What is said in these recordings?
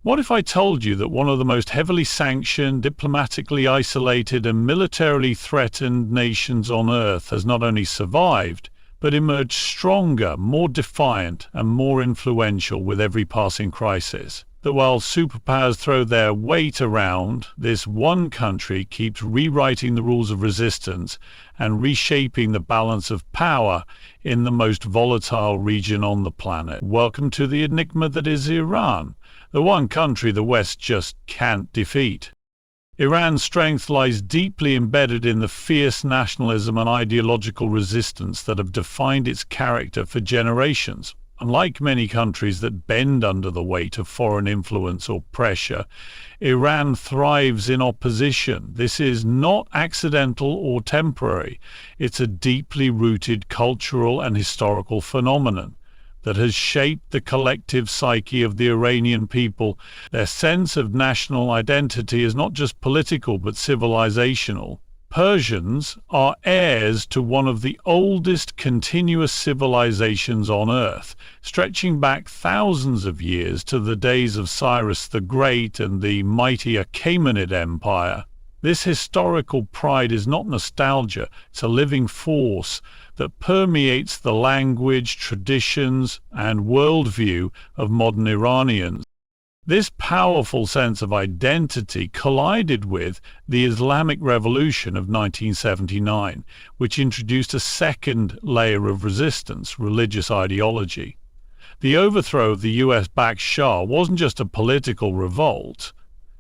What if I told you that one of the most heavily sanctioned, diplomatically isolated, and militarily threatened nations on Earth has not only survived, but emerged stronger, more defiant, and more influential with every passing crisis? That while superpowers throw their weight around, this one country keeps rewriting the rules of resistance and reshaping the balance of power in the most volatile region on the planet. Welcome to the enigma that is Iran, the one country the West just can't defeat. Iran's strength lies deeply embedded in the fierce nationalism and ideological resistance that have defined its character for generations. Unlike many countries that bend under the weight of foreign influence or pressure, Iran thrives in opposition. This is not accidental or temporary. It's a deeply rooted cultural and historical phenomenon that has shaped the collective psyche of the Iranian people. Their sense of national identity is not just political but civilizational. Persians are heirs to one of the oldest continuous civilizations on Earth, stretching back thousands of years to the days of Cyrus the Great and the mighty Achaemenid Empire. This historical pride is not nostalgia, it's a living force that permeates the language, traditions, and worldview of modern Iranians. This powerful sense of identity collided with the Islamic Revolution of 1979, which introduced a second layer of resistance, religious ideology. The overthrow of the US-backed Shah wasn't just a political revolt,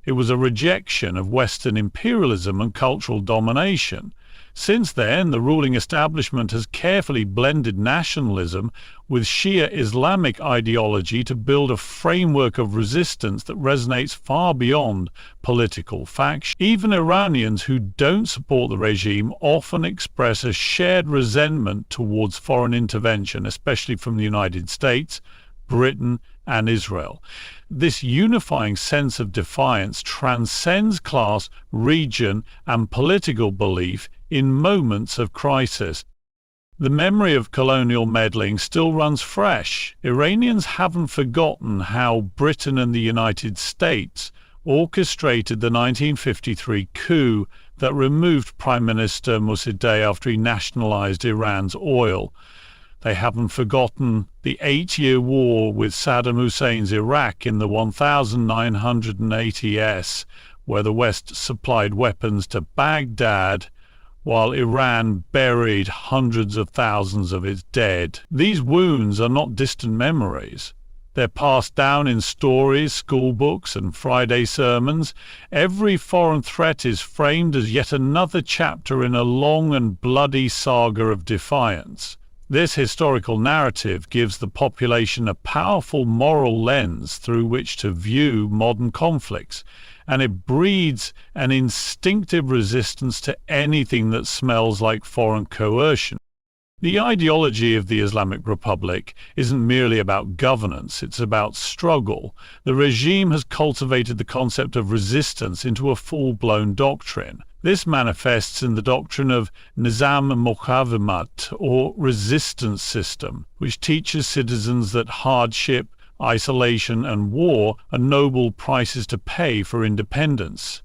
it was a rejection of Western imperialism and cultural domination. Since then, the ruling establishment has carefully blended nationalism with Shia Islamic ideology to build a framework of resistance that resonates far beyond political faction. Even Iranians who don't support the regime often express a shared resentment towards foreign intervention, especially from the United States, Britain, and Israel. This unifying sense of defiance transcends class, region, and political belief in moments of crisis. The memory of colonial meddling still runs fresh. Iranians haven't forgotten how Britain and the United States orchestrated the 1953 coup that removed Prime Minister Mossadegh after he nationalized Iran's oil. They haven't forgotten the 8-year war with Saddam Hussein's Iraq in the 1980s, where the West supplied weapons to Baghdad, while Iran buried hundreds of thousands of its dead. These wounds are not distant memories. They're passed down in stories, school books, and Friday sermons. Every foreign threat is framed as yet another chapter in a long and bloody saga of defiance. This historical narrative gives the population a powerful moral lens through which to view modern conflicts, and it breeds an instinctive resistance to anything that smells like foreign coercion. The ideology of the Islamic Republic isn't merely about governance, it's about struggle. The regime has cultivated the concept of resistance into a full-blown doctrine. This manifests in the doctrine of Nizam Muqawamat, or resistance system, which teaches citizens that hardship, isolation, and war are noble prices to pay for independence.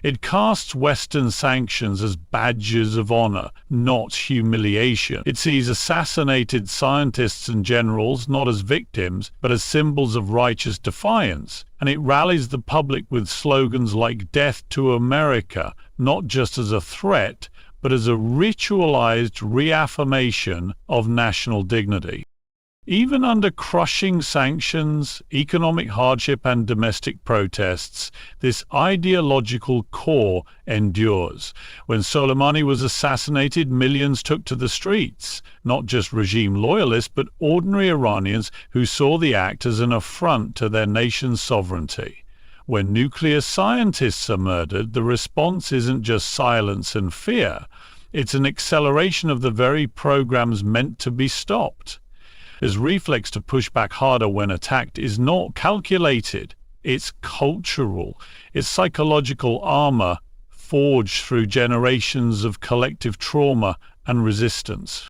It casts Western sanctions as badges of honor, not humiliation. It sees assassinated scientists and generals not as victims, but as symbols of righteous defiance. And it rallies the public with slogans like "Death to America," not just as a threat, but as a ritualized reaffirmation of national dignity. Even under crushing sanctions, economic hardship, and domestic protests, this ideological core endures. When Soleimani was assassinated, millions took to the streets, not just regime loyalists, but ordinary Iranians who saw the act as an affront to their nation's sovereignty. When nuclear scientists are murdered, the response isn't just silence and fear. It's an acceleration of the very programs meant to be stopped. His reflex to push back harder when attacked is not calculated, it's cultural. It's psychological armor forged through generations of collective trauma and resistance.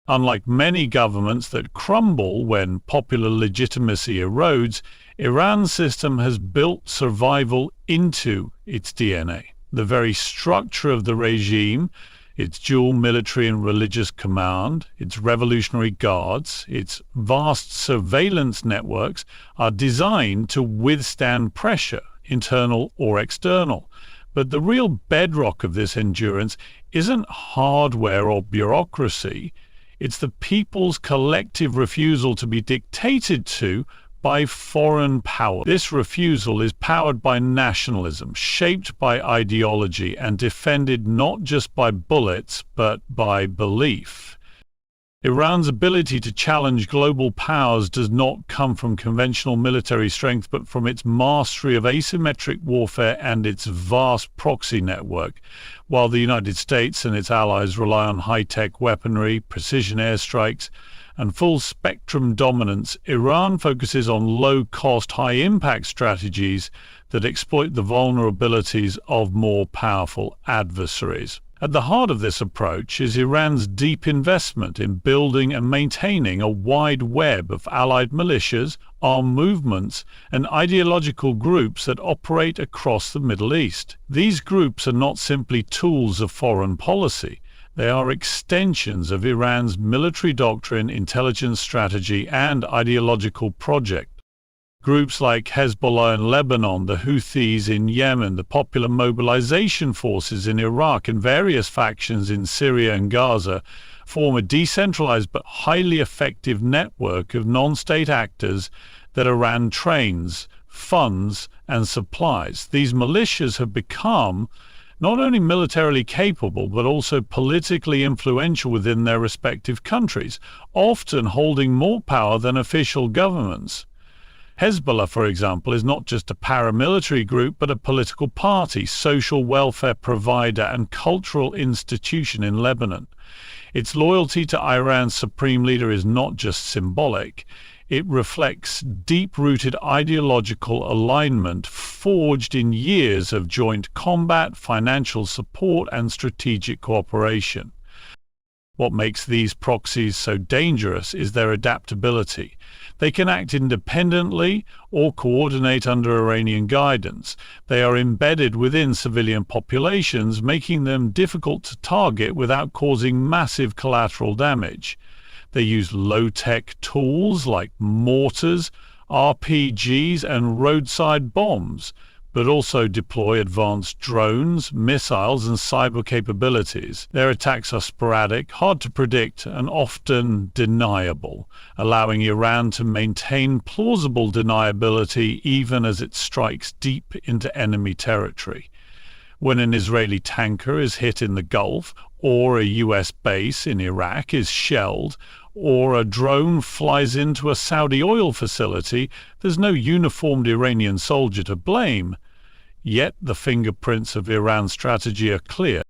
Unlike many governments that crumble when popular legitimacy erodes, Iran's system has built survival into its DNA. The very structure of the regime, its dual military and religious command, its revolutionary guards, its vast surveillance networks are designed to withstand pressure, internal or external. But the real bedrock of this endurance isn't hardware or bureaucracy. It's the people's collective refusal to be dictated to by foreign power. This refusal is powered by nationalism, shaped by ideology, and defended not just by bullets, but by belief. Iran's ability to challenge global powers does not come from conventional military strength, but from its mastery of asymmetric warfare and its vast proxy network. While the United States and its allies rely on high-tech weaponry, precision airstrikes, and full-spectrum dominance, Iran focuses on low-cost, high-impact strategies that exploit the vulnerabilities of more powerful adversaries. At the heart of this approach is Iran's deep investment in building and maintaining a wide web of allied militias, armed movements, and ideological groups that operate across the Middle East. These groups are not simply tools of foreign policy. They are extensions of Iran's military doctrine, intelligence strategy, and ideological project. Groups like Hezbollah in Lebanon, the Houthis in Yemen, the Popular Mobilization Forces in Iraq, and various factions in Syria and Gaza form a decentralized but highly effective network of non-state actors that Iran trains, funds, and supplies. These militias have become not only militarily capable, but also politically influential within their respective countries, often holding more power than official governments. Hezbollah, for example, is not just a paramilitary group, but a political party, social welfare provider, and cultural institution in Lebanon. Its loyalty to Iran's supreme leader is not just symbolic. It reflects deep-rooted ideological alignment forged in years of joint combat, financial support, and strategic cooperation. What makes these proxies so dangerous is their adaptability. They can act independently or coordinate under Iranian guidance. They are embedded within civilian populations, making them difficult to target without causing massive collateral damage. They use low-tech tools like mortars, RPGs, and roadside bombs, but also deploy advanced drones, missiles, and cyber capabilities. Their attacks are sporadic, hard to predict, and often deniable, allowing Iran to maintain plausible deniability even as it strikes deep into enemy territory. When an Israeli tanker is hit in the Gulf, or a US base in Iraq is shelled, or a drone flies into a Saudi oil facility, there's no uniformed Iranian soldier to blame. Yet the fingerprints of Iran's strategy are clear.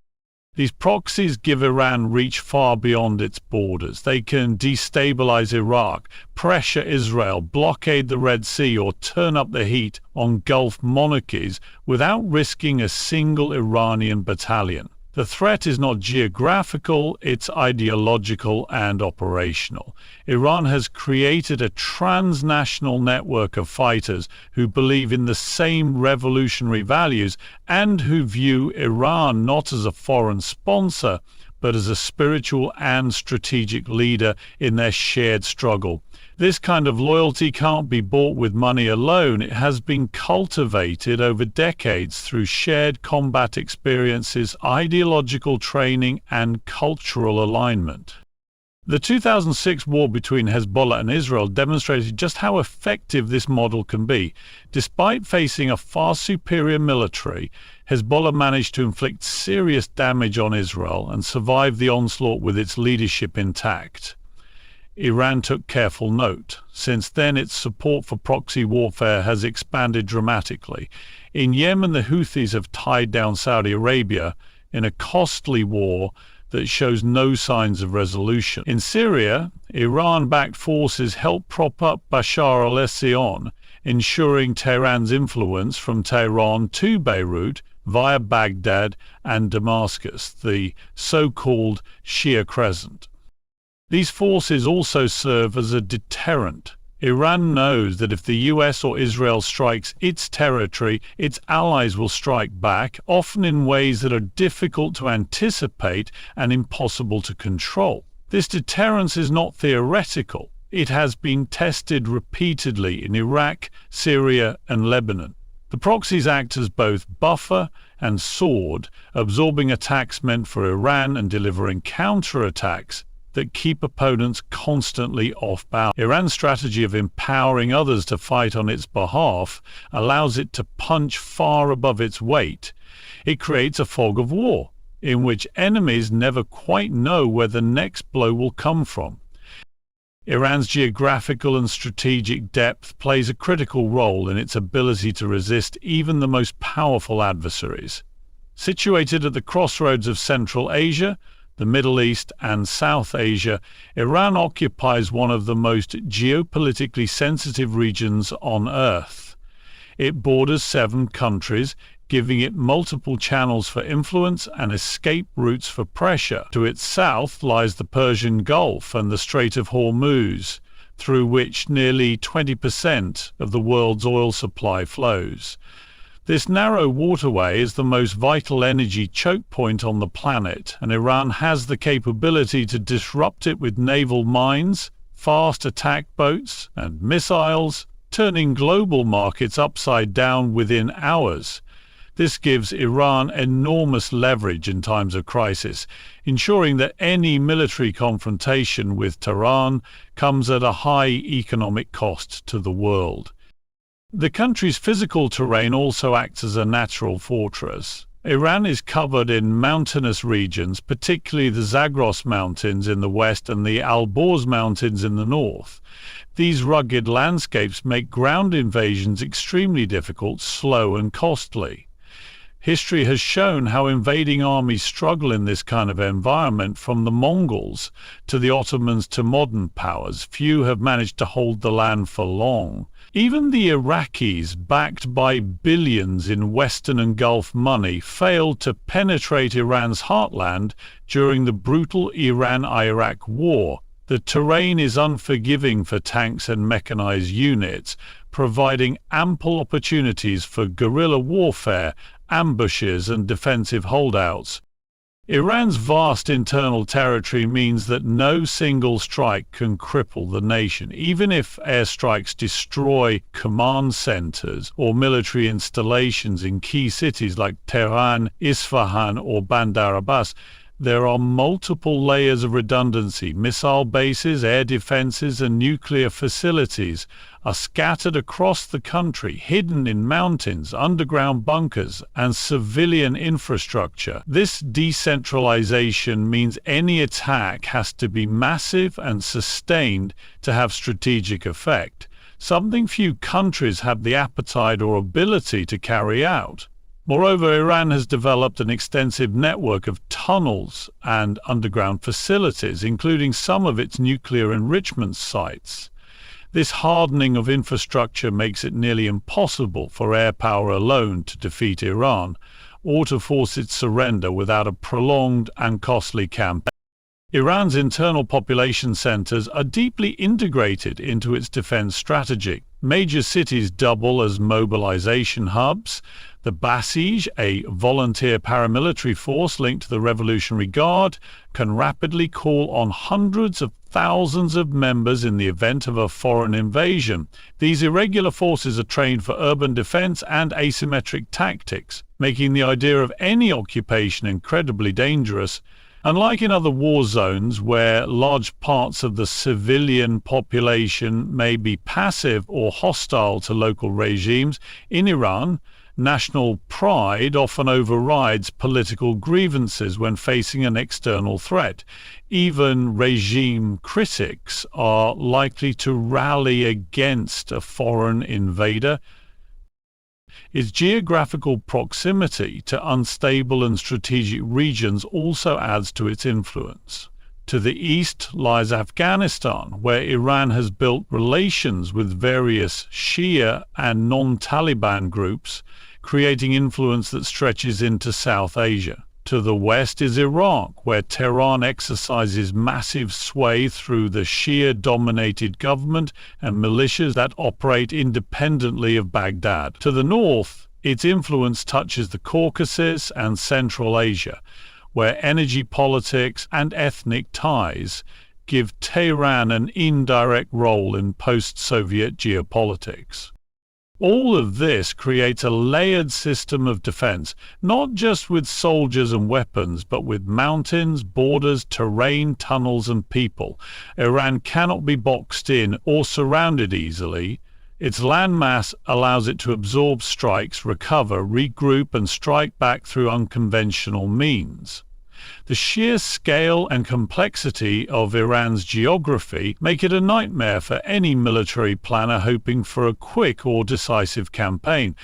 These proxies give Iran reach far beyond its borders. They can destabilize Iraq, pressure Israel, blockade the Red Sea, or turn up the heat on Gulf monarchies without risking a single Iranian battalion. The threat is not geographical, it's ideological and operational. Iran has created a transnational network of fighters who believe in the same revolutionary values and who view Iran not as a foreign sponsor, but as a spiritual and strategic leader in their shared struggle. This kind of loyalty can't be bought with money alone. It has been cultivated over decades through shared combat experiences, ideological training, and cultural alignment. The 2006 war between Hezbollah and Israel demonstrated just how effective this model can be. Despite facing a far superior military, Hezbollah managed to inflict serious damage on Israel and survive the onslaught with its leadership intact. Iran took careful note. Since then, its support for proxy warfare has expanded dramatically. In Yemen, the Houthis have tied down Saudi Arabia in a costly war that shows no signs of resolution. In Syria, Iran-backed forces help prop up Bashar al-Assad, ensuring Tehran's influence from Tehran to Beirut via Baghdad and Damascus, the so-called Shia Crescent. These forces also serve as a deterrent. Iran knows that if the US or Israel strikes its territory, its allies will strike back, often in ways that are difficult to anticipate and impossible to control. This deterrence is not theoretical. It has been tested repeatedly in Iraq, Syria, and Lebanon. The proxies act as both buffer and sword, absorbing attacks meant for Iran and delivering counterattacks that keep opponents constantly off balance. Iran's strategy of empowering others to fight on its behalf allows it to punch far above its weight. It creates a fog of war, in which enemies never quite know where the next blow will come from. Iran's geographical and strategic depth plays a critical role in its ability to resist even the most powerful adversaries. Situated at the crossroads of Central Asia, the Middle East, and South Asia, Iran occupies one of the most geopolitically sensitive regions on Earth. It borders 7 countries, giving it multiple channels for influence and escape routes for pressure. To its south lies the Persian Gulf and the Strait of Hormuz, through which nearly 20% of the world's oil supply flows. This narrow waterway is the most vital energy choke point on the planet, and Iran has the capability to disrupt it with naval mines, fast attack boats, and missiles, turning global markets upside down within hours. This gives Iran enormous leverage in times of crisis, ensuring that any military confrontation with Tehran comes at a high economic cost to the world. The country's physical terrain also acts as a natural fortress. Iran is covered in mountainous regions, particularly the Zagros Mountains in the west and the Alborz Mountains in the north. These rugged landscapes make ground invasions extremely difficult, slow, and costly. History has shown how invading armies struggle in this kind of environment, from the Mongols to the Ottomans to modern powers. Few have managed to hold the land for long. Even the Iraqis, backed by billions in Western and Gulf money, failed to penetrate Iran's heartland during the brutal Iran-Iraq War. The terrain is unforgiving for tanks and mechanized units, providing ample opportunities for guerrilla warfare, ambushes, and defensive holdouts. Iran's vast internal territory means that no single strike can cripple the nation. Even if airstrikes destroy command centers or military installations in key cities like Tehran, Isfahan, or Bandar Abbas, there are multiple layers of redundancy. Missile bases, air defenses, and nuclear facilities are scattered across the country, hidden in mountains, underground bunkers, and civilian infrastructure. This decentralization means any attack has to be massive and sustained to have strategic effect, something few countries have the appetite or ability to carry out. Moreover, Iran has developed an extensive network of tunnels and underground facilities, including some of its nuclear enrichment sites. This hardening of infrastructure makes it nearly impossible for air power alone to defeat Iran, or to force its surrender without a prolonged and costly campaign. Iran's internal population centers are deeply integrated into its defense strategy. Major cities double as mobilization hubs. The Basij, a volunteer paramilitary force linked to the Revolutionary Guard, can rapidly call on hundreds of thousands of members in the event of a foreign invasion. These irregular forces are trained for urban defense and asymmetric tactics, making the idea of any occupation incredibly dangerous. Unlike in other war zones where large parts of the civilian population may be passive or hostile to local regimes, in Iran, national pride often overrides political grievances when facing an external threat. Even regime critics are likely to rally against a foreign invader. Its geographical proximity to unstable and strategic regions also adds to its influence. To the east lies Afghanistan, where Iran has built relations with various Shia and non-Taliban groups, creating influence that stretches into South Asia. To the west is Iraq, where Tehran exercises massive sway through the Shia-dominated government and militias that operate independently of Baghdad. To the north, its influence touches the Caucasus and Central Asia, where energy politics and ethnic ties give Tehran an indirect role in post-Soviet geopolitics. All of this creates a layered system of defense, not just with soldiers and weapons, but with mountains, borders, terrain, tunnels, and people. Iran cannot be boxed in or surrounded easily. Its landmass allows it to absorb strikes, recover, regroup, and strike back through unconventional means. The sheer scale and complexity of Iran's geography make it a nightmare for any military planner hoping for a quick or decisive campaign.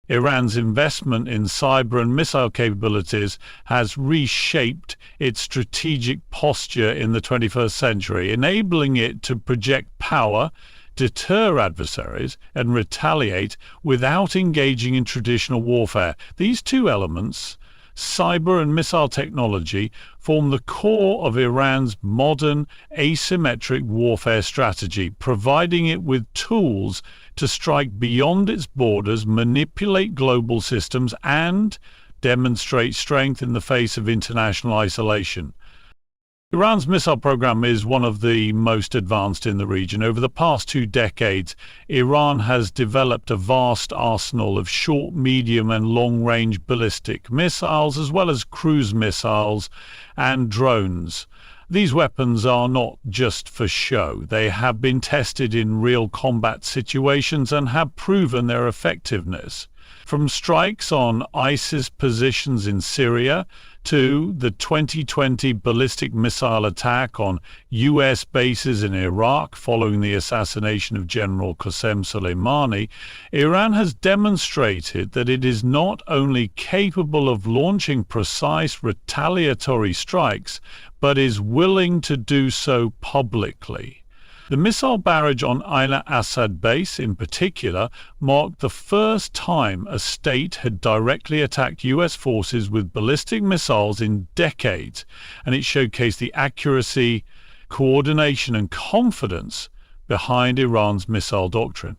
Iran's investment in cyber and missile capabilities has reshaped its strategic posture in the 21st century, enabling it to project power, deter adversaries, and retaliate without engaging in traditional warfare. These two elements, cyber and missile technology, form the core of Iran's modern asymmetric warfare strategy, providing it with tools to strike beyond its borders, manipulate global systems, and demonstrate strength in the face of international isolation. Iran's missile program is one of the most advanced in the region. Over the past 2 decades, Iran has developed a vast arsenal of short, medium, and long-range ballistic missiles, as well as cruise missiles and drones. These weapons are not just for show. They have been tested in real combat situations and have proven their effectiveness. From strikes on ISIS positions in Syria to the 2020 ballistic missile attack on U.S. bases in Iraq following the assassination of General Qasem Soleimani, Iran has demonstrated that it is not only capable of launching precise retaliatory strikes, but is willing to do so publicly. The missile barrage on Ain Assad base, in particular, marked the first time a state had directly attacked U.S. forces with ballistic missiles in decades, and it showcased the accuracy, coordination, and confidence behind Iran's missile doctrine.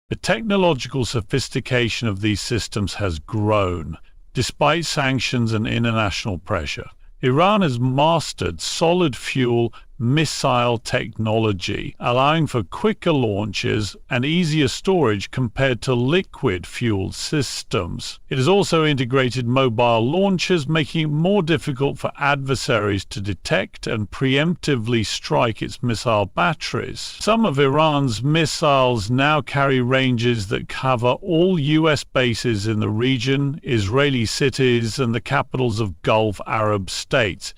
The technological sophistication of these systems has grown, despite sanctions and international pressure. Iran has mastered solid-fuel missile technology, allowing for quicker launches and easier storage compared to liquid-fueled systems. It has also integrated mobile launchers, making it more difficult for adversaries to detect and preemptively strike its missile batteries. Some of Iran's missiles now carry ranges that cover all U.S. bases in the region, Israeli cities, and the capitals of Gulf Arab states.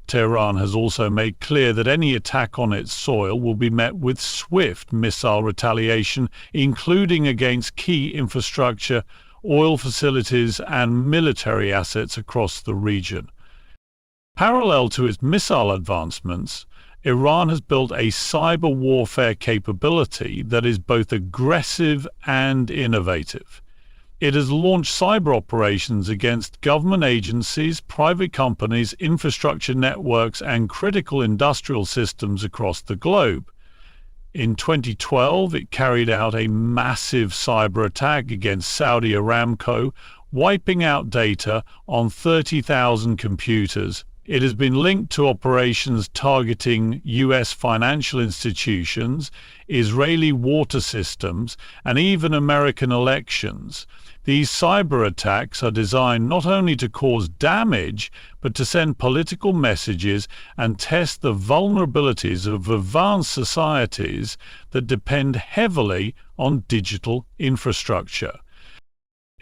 Tehran has also made clear that any attack on its soil will be met with swift missile retaliation, including against key infrastructure, oil facilities, and military assets across the region. Parallel to its missile advancements, Iran has built a cyber warfare capability that is both aggressive and innovative. It has launched cyber operations against government agencies, private companies, infrastructure networks, and critical industrial systems across the globe. In 2012, it carried out a massive cyber attack against Saudi Aramco, wiping out data on 30,000 computers. It has been linked to operations targeting U.S. financial institutions, Israeli water systems, and even American elections. These cyber attacks are designed not only to cause damage, but to send political messages and test the vulnerabilities of advanced societies that depend heavily on digital infrastructure.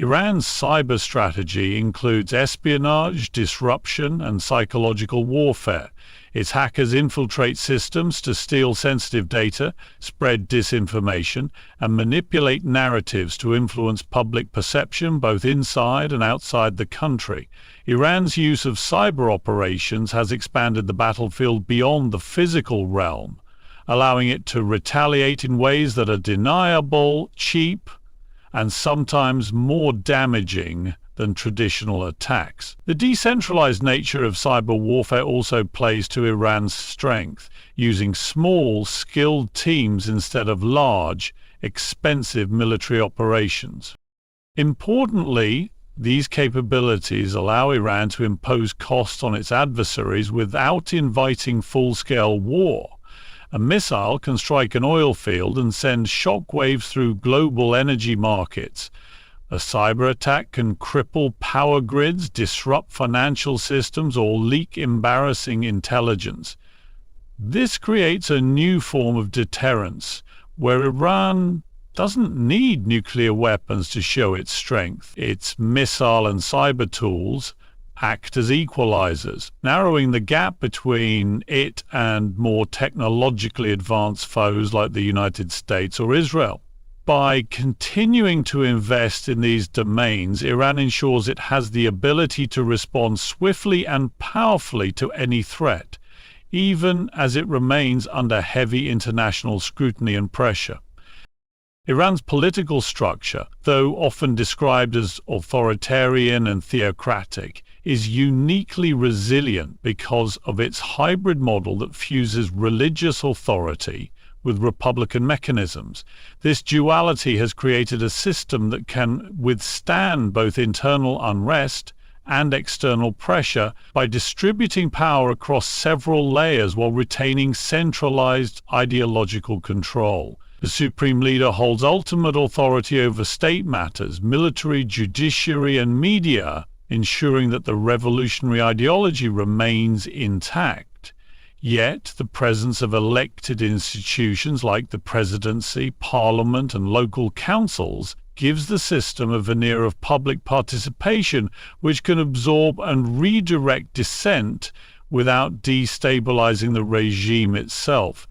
Iran's cyber strategy includes espionage, disruption, and psychological warfare. Its hackers infiltrate systems to steal sensitive data, spread disinformation, and manipulate narratives to influence public perception both inside and outside the country. Iran's use of cyber operations has expanded the battlefield beyond the physical realm, allowing it to retaliate in ways that are deniable, cheap, and sometimes more damaging than traditional attacks. The decentralized nature of cyber warfare also plays to Iran's strength, using small, skilled teams instead of large, expensive military operations. Importantly, these capabilities allow Iran to impose costs on its adversaries without inviting full-scale war. A missile can strike an oil field and send shockwaves through global energy markets. A cyber attack can cripple power grids, disrupt financial systems, or leak embarrassing intelligence. This creates a new form of deterrence, where Iran doesn't need nuclear weapons to show its strength. Its missile and cyber tools act as equalizers, narrowing the gap between it and more technologically advanced foes like the United States or Israel. By continuing to invest in these domains, Iran ensures it has the ability to respond swiftly and powerfully to any threat, even as it remains under heavy international scrutiny and pressure. Iran's political structure, though often described as authoritarian and theocratic, is uniquely resilient because of its hybrid model that fuses religious authority with republican mechanisms. This duality has created a system that can withstand both internal unrest and external pressure by distributing power across several layers while retaining centralized ideological control. The supreme leader holds ultimate authority over state matters, military, judiciary, and media, ensuring that the revolutionary ideology remains intact. Yet, the presence of elected institutions like the presidency, parliament, and local councils gives the system a veneer of public participation which can absorb and redirect dissent without destabilizing the regime itself.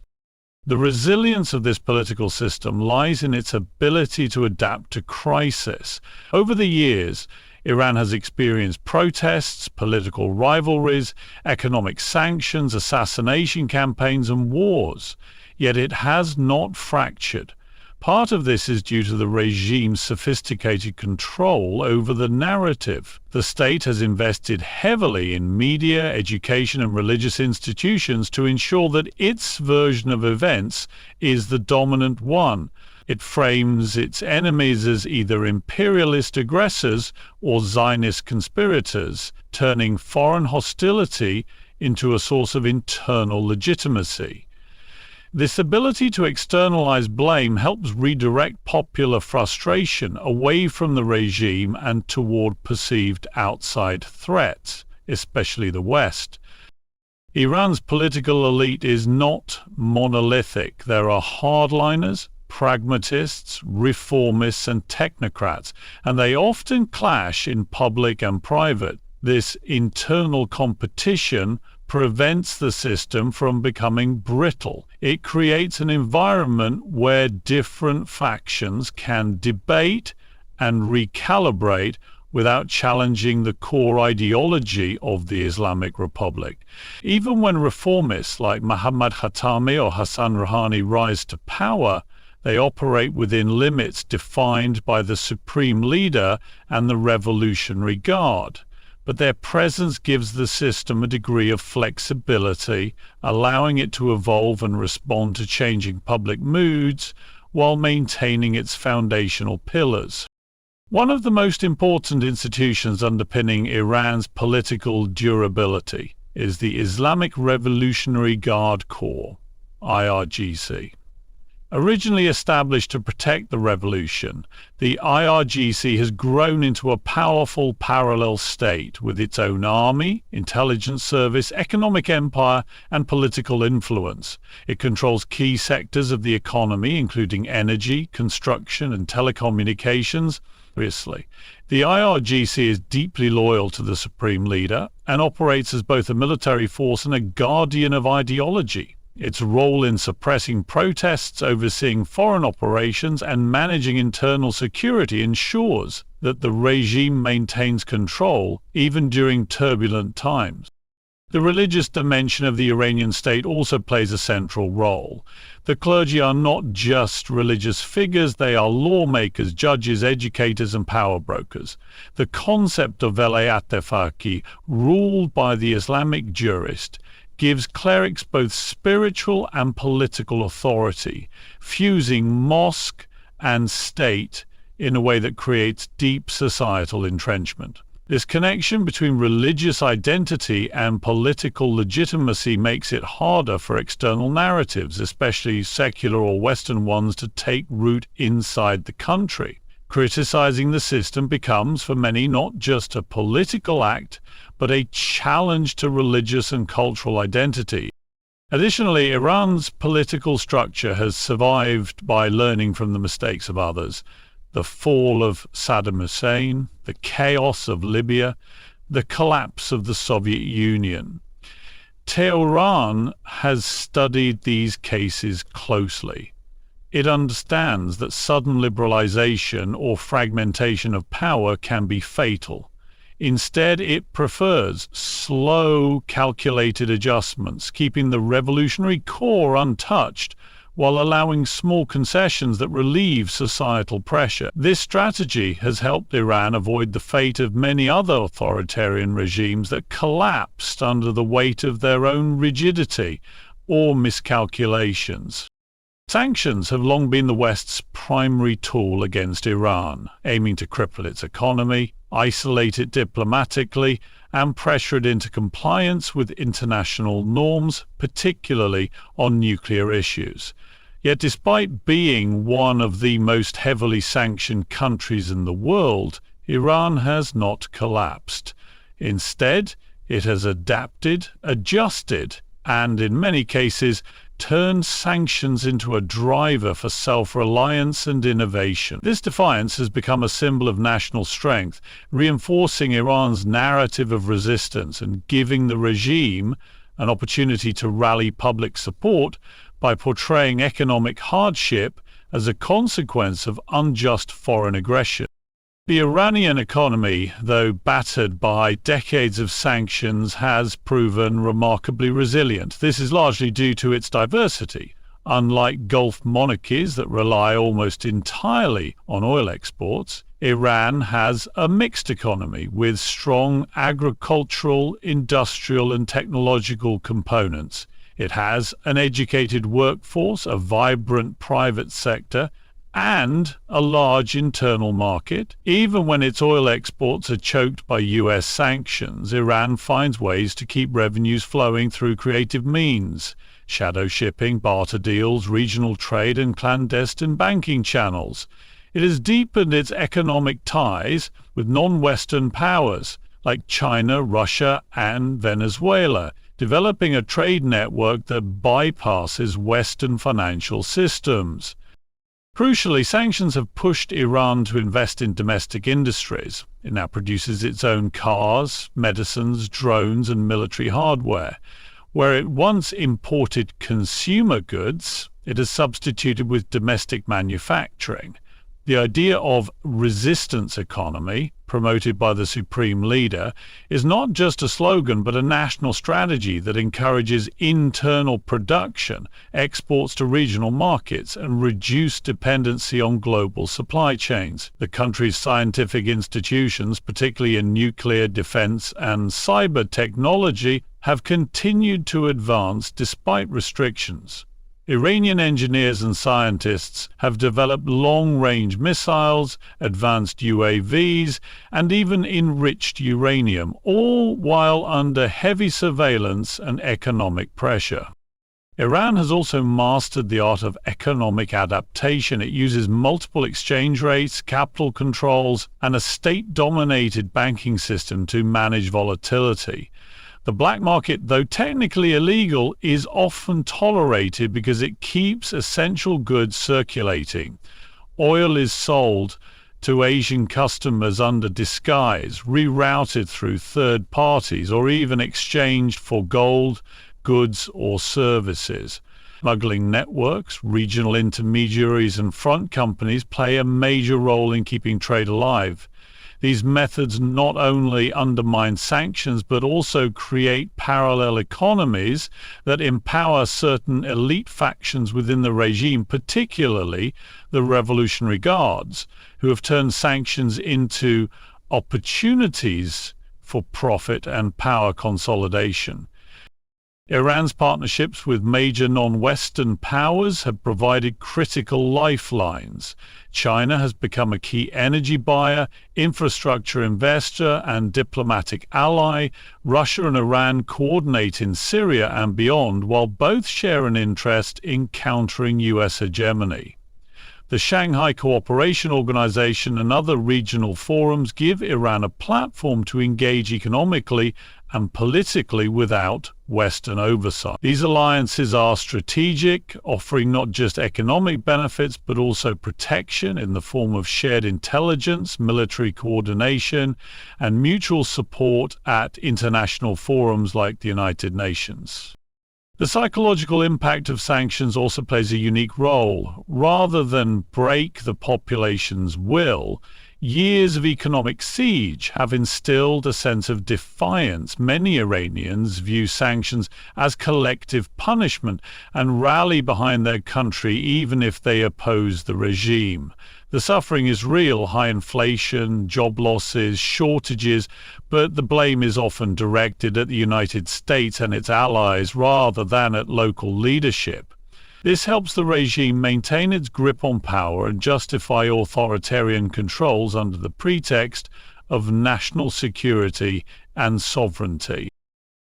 The resilience of this political system lies in its ability to adapt to crisis. Over the years, Iran has experienced protests, political rivalries, economic sanctions, assassination campaigns, and wars. Yet it has not fractured. Part of this is due to the regime's sophisticated control over the narrative. The state has invested heavily in media, education, and religious institutions to ensure that its version of events is the dominant one. It frames its enemies as either imperialist aggressors or Zionist conspirators, turning foreign hostility into a source of internal legitimacy. This ability to externalize blame helps redirect popular frustration away from the regime and toward perceived outside threats, especially the West. Iran's political elite is not monolithic. There are hardliners, pragmatists, reformists, and technocrats, and they often clash in public and private. This internal competition prevents the system from becoming brittle. It creates an environment where different factions can debate and recalibrate without challenging the core ideology of the Islamic Republic. Even when reformists like Mohammad Khatami or Hassan Rouhani rise to power, they operate within limits defined by the supreme leader and the Revolutionary Guard. But their presence gives the system a degree of flexibility, allowing it to evolve and respond to changing public moods while maintaining its foundational pillars. One of the most important institutions underpinning Iran's political durability is the Islamic Revolutionary Guard Corps, IRGC. Originally established to protect the revolution, the IRGC has grown into a powerful parallel state with its own army, intelligence service, economic empire, and political influence. It controls key sectors of the economy, including energy, construction, and telecommunications. Obviously, the IRGC is deeply loyal to the supreme leader and operates as both a military force and a guardian of ideology. Its role in suppressing protests, overseeing foreign operations, and managing internal security ensures that the regime maintains control even during turbulent times. The religious dimension of the Iranian state also plays a central role. The clergy are not just religious figures, they are lawmakers, judges, educators, and power brokers. The concept of velayat-e-faqih, ruled by the Islamic jurist, gives clerics both spiritual and political authority, fusing mosque and state in a way that creates deep societal entrenchment. This connection between religious identity and political legitimacy makes it harder for external narratives, especially secular or Western ones, to take root inside the country. Criticizing the system becomes, for many, not just a political act, but a challenge to religious and cultural identity. Additionally, Iran's political structure has survived by learning from the mistakes of others. The fall of Saddam Hussein, the chaos of Libya, the collapse of the Soviet Union. Tehran has studied these cases closely. It understands that sudden liberalization or fragmentation of power can be fatal. Instead, it prefers slow, calculated adjustments, keeping the revolutionary core untouched, while allowing small concessions that relieve societal pressure. This strategy has helped Iran avoid the fate of many other authoritarian regimes that collapsed under the weight of their own rigidity or miscalculations. Sanctions have long been the West's primary tool against Iran, aiming to cripple its economy, isolate it diplomatically, and pressure it into compliance with international norms, particularly on nuclear issues. Yet despite being one of the most heavily sanctioned countries in the world, Iran has not collapsed. Instead, it has adapted, adjusted, and in many cases, turned sanctions into a driver for self-reliance and innovation. This defiance has become a symbol of national strength, reinforcing Iran's narrative of resistance and giving the regime an opportunity to rally public support by portraying economic hardship as a consequence of unjust foreign aggression. The Iranian economy, though battered by decades of sanctions, has proven remarkably resilient. This is largely due to its diversity. Unlike Gulf monarchies that rely almost entirely on oil exports, Iran has a mixed economy with strong agricultural, industrial, and technological components. It has an educated workforce, a vibrant private sector, and a large internal market. Even when its oil exports are choked by US sanctions, Iran finds ways to keep revenues flowing through creative means: shadow shipping, barter deals, regional trade, and clandestine banking channels. It has deepened its economic ties with non-Western powers like China, Russia, and Venezuela, developing a trade network that bypasses Western financial systems. Crucially, sanctions have pushed Iran to invest in domestic industries. It now produces its own cars, medicines, drones, and military hardware. Where it once imported consumer goods, it has substituted with domestic manufacturing. The idea of resistance economy, promoted by the supreme leader, is not just a slogan but a national strategy that encourages internal production, exports to regional markets, and reduced dependency on global supply chains. The country's scientific institutions, particularly in nuclear, defense, and cyber technology, have continued to advance despite restrictions. Iranian engineers and scientists have developed long-range missiles, advanced UAVs, and even enriched uranium, all while under heavy surveillance and economic pressure. Iran has also mastered the art of economic adaptation. It uses multiple exchange rates, capital controls, and a state-dominated banking system to manage volatility. The black market, though technically illegal, is often tolerated because it keeps essential goods circulating. Oil is sold to Asian customers under disguise, rerouted through third parties, or even exchanged for gold, goods, or services. Smuggling networks, regional intermediaries, and front companies play a major role in keeping trade alive. These methods not only undermine sanctions but also create parallel economies that empower certain elite factions within the regime, particularly the Revolutionary Guards, who have turned sanctions into opportunities for profit and power consolidation. Iran's partnerships with major non-Western powers have provided critical lifelines. China has become a key energy buyer, infrastructure investor, and diplomatic ally. Russia and Iran coordinate in Syria and beyond, while both share an interest in countering US hegemony. The Shanghai Cooperation Organization and other regional forums give Iran a platform to engage economically and politically without Western oversight. These alliances are strategic, offering not just economic benefits but also protection in the form of shared intelligence, military coordination, and mutual support at international forums like the United Nations. The psychological impact of sanctions also plays a unique role. Rather than break the population's will, years of economic siege have instilled a sense of defiance. Many Iranians view sanctions as collective punishment and rally behind their country even if they oppose the regime. The suffering is real: high inflation, job losses, shortages, but the blame is often directed at the United States and its allies rather than at local leadership. This helps the regime maintain its grip on power and justify authoritarian controls under the pretext of national security and sovereignty.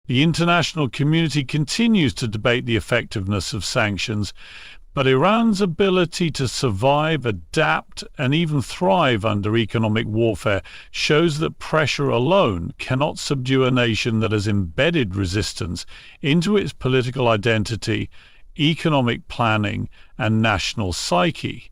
The international community continues to debate the effectiveness of sanctions, but Iran's ability to survive, adapt, and even thrive under economic warfare shows that pressure alone cannot subdue a nation that has embedded resistance into its political identity, economic planning, and national psyche.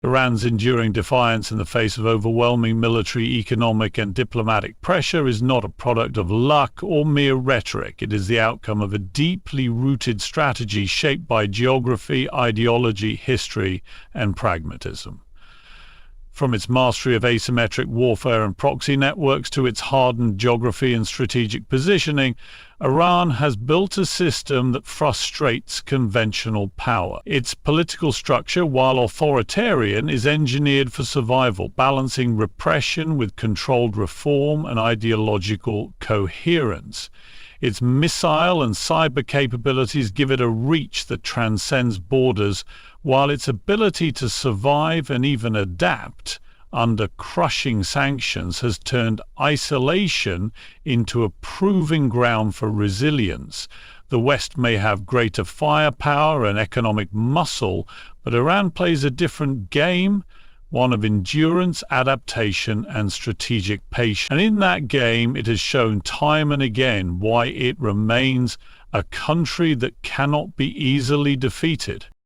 Iran's enduring defiance in the face of overwhelming military, economic, and diplomatic pressure is not a product of luck or mere rhetoric. It is the outcome of a deeply rooted strategy shaped by geography, ideology, history, and pragmatism. From its mastery of asymmetric warfare and proxy networks to its hardened geography and strategic positioning, Iran has built a system that frustrates conventional power. Its political structure, while authoritarian, is engineered for survival, balancing repression with controlled reform and ideological coherence. Its missile and cyber capabilities give it a reach that transcends borders, while its ability to survive and even adapt under crushing sanctions has turned isolation into a proving ground for resilience. The West may have greater firepower and economic muscle, but Iran plays a different game, one of endurance, adaptation, and strategic patience. And in that game, it has shown time and again why it remains a country that cannot be easily defeated.